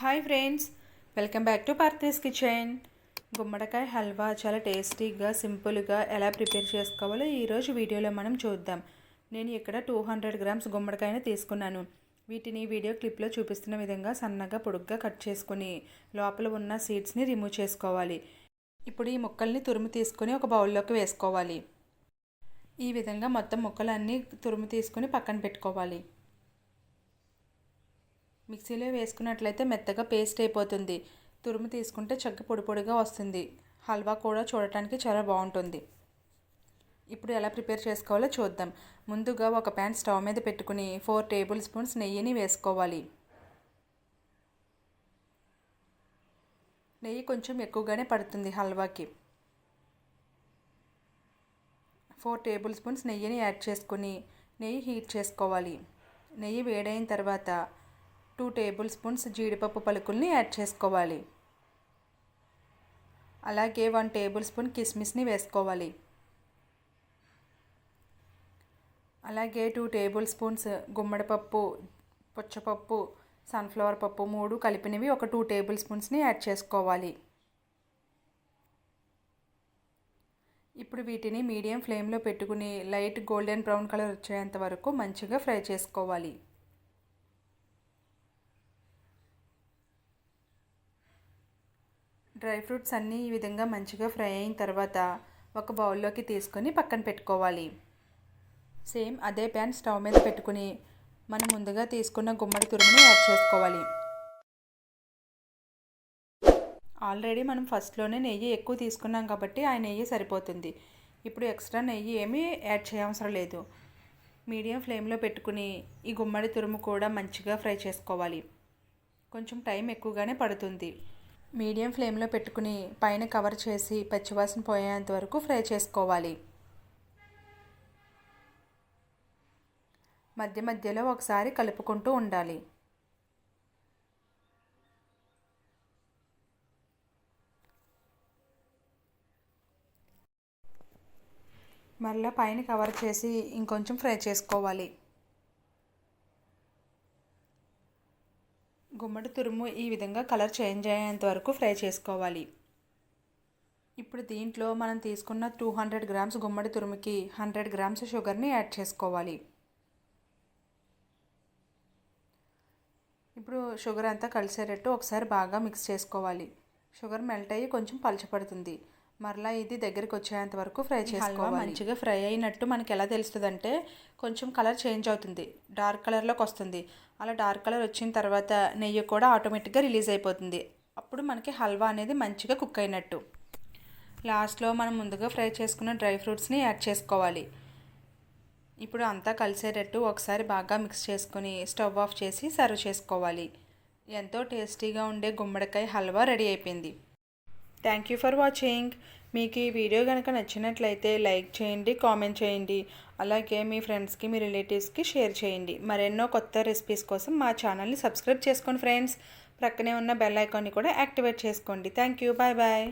Hi friends, welcome back to Parthi's kitchen. గుమ్మడికాయ హల్వా చాలా టేస్టీగా సింపుల్గా ఎలా ప్రిపేర్ చేసుకోవాలో ఈరోజు వీడియోలో మనం చూద్దాం. నేను ఇక్కడ 200 గ్రామ్స్ గుమ్మడికాయని తీసుకున్నాను. వీటిని వీడియో క్లిప్లో చూపిస్తున్న విధంగా సన్నగా పొడుగ్గా కట్ చేసుకుని లోపల ఉన్న సీడ్స్ని రిమూవ్ చేసుకోవాలి. ఇప్పుడు ఈ ముక్కల్ని తురుము తీసుకొని ఒక బౌల్లోకి వేసుకోవాలి. ఈ విధంగా మొత్తం ముక్కలన్నీ తురుము తీసుకొని పక్కన పెట్టుకోవాలి. మిక్సీలో వేసుకున్నట్లయితే మెత్తగా పేస్ట్ అయిపోతుంది. తురుము తీసుకుంటే చక్క పొడి పొడిగా వస్తుంది. హల్వా కూడా చూడటానికి చాలా బాగుంటుంది. ఇప్పుడు ఎలా ప్రిపేర్ చేసుకోవాలో చూద్దాం. ముందుగా ఒక ప్యాన్ స్టవ్ మీద పెట్టుకుని 4 టేబుల్ స్పూన్స్ నెయ్యిని వేసుకోవాలి. నెయ్యి కొంచెం ఎక్కువగానే పడుతుంది హల్వాకి. 4 టేబుల్ స్పూన్స్ నెయ్యిని యాడ్ చేసుకుని నెయ్యి హీట్ చేసుకోవాలి. నెయ్యి వేడైన తర్వాత 2 టేబుల్ స్పూన్స్ జీడిపప్పు పలుకుల్ని యాడ్ చేసుకోవాలి. అలాగే 1 టేబుల్ స్పూన్ కిస్మిస్ని వేసుకోవాలి. అలాగే 2 టేబుల్ స్పూన్స్ గుమ్మడిపప్పు, పుచ్చపప్పు, సన్ఫ్లవర్ పప్పు 3 కలిపినవి ఒక 2 టేబుల్ స్పూన్స్ని యాడ్ చేసుకోవాలి. ఇప్పుడు వీటిని మీడియం ఫ్లేమ్లో పెట్టుకుని లైట్ గోల్డెన్ బ్రౌన్ కలర్ వచ్చేంత వరకు మంచిగా ఫ్రై చేసుకోవాలి. డ్రై ఫ్రూట్స్ అన్నీ ఈ విధంగా మంచిగా ఫ్రై అయిన తర్వాత ఒక బౌల్లోకి తీసుకొని పక్కన పెట్టుకోవాలి. సేమ్ అదే ప్యాన్ స్టవ్ మీద పెట్టుకుని మనం ముందుగా తీసుకున్న గుమ్మడి తురుముని యాడ్ చేసుకోవాలి. ఆల్రెడీ మనం ఫస్ట్లోనే నెయ్యి ఎక్కువ తీసుకున్నాం కాబట్టి ఆ నెయ్యి సరిపోతుంది. ఇప్పుడు ఎక్స్ట్రా నెయ్యి ఏమీ యాడ్ చేయవసరం లేదు. మీడియం ఫ్లేమ్లో పెట్టుకుని ఈ గుమ్మడి తురుము కూడా మంచిగా ఫ్రై చేసుకోవాలి. కొంచెం టైం ఎక్కువగానే పడుతుంది. మీడియం ఫ్లేమ్లో పెట్టుకుని పైన కవర్ చేసి పచ్చివాసన పోయేంత వరకు ఫ్రై చేసుకోవాలి. మధ్య మధ్యలో ఒకసారి కలుపుకుంటూ ఉండాలి. మళ్ళీ పైన కవర్ చేసి ఇంకొంచెం ఫ్రై చేసుకోవాలి. గుమ్మడి తురుము ఈ విధంగా కలర్ చేంజ్ అయ్యేంత వరకు ఫ్రై చేసుకోవాలి. ఇప్పుడు దీంట్లో మనం తీసుకున్న 200 గ్రామ్స్ గుమ్మడి తురుముకి 100 గ్రామ్స్ షుగర్ని యాడ్ చేసుకోవాలి. ఇప్పుడు షుగర్ అంతా కలిసేటట్టు ఒకసారి బాగా మిక్స్ చేసుకోవాలి. షుగర్ మెల్ట్ అయ్యి కొంచెం పలచపడుతుంది. మరలా ఇది దగ్గరికి వచ్చేంత వరకు ఫ్రై చేసుకోవాలి. మంచిగా ఫ్రై అయినట్టు మనకి ఎలా తెలుస్తుందంటే కొంచెం కలర్ చేంజ్ అవుతుంది, డార్క్ కలర్లోకి వస్తుంది. అలా డార్క్ కలర్ వచ్చిన తర్వాత నెయ్యి కూడా ఆటోమేటిక్గా రిలీజ్ అయిపోతుంది. అప్పుడు మనకి హల్వా అనేది మంచిగా కుక్ అయినట్టు. లాస్ట్లో మనం ముందుగా ఫ్రై చేసుకున్న డ్రై ఫ్రూట్స్ని యాడ్ చేసుకోవాలి. ఇప్పుడు అంతా కలిసేటట్టు ఒకసారి బాగా మిక్స్ చేసుకుని స్టవ్ ఆఫ్ చేసి సర్వ్ చేసుకోవాలి. ఎంతో టేస్టీగా ఉండే గుమ్మడికాయ హల్వా రెడీ అయిపోయింది. Thank you for watching. మీకు ఈ వీడియో కనుక నచ్చినట్లయితే లైక్ చేయండి, కామెంట్ చేయండి. అలాగే మీ ఫ్రెండ్స్కి, మీ రిలేటివ్స్కి షేర్ చేయండి. మరెన్నో కొత్త రెసిపీస్ కోసం మా ఛానల్ని సబ్స్క్రైబ్ చేసుకోండి ఫ్రెండ్స్. ప్రక్కనే ఉన్న బెల్ ఐకాన్ని కూడా యాక్టివేట్ చేసుకోండి. Thank you. Bye bye.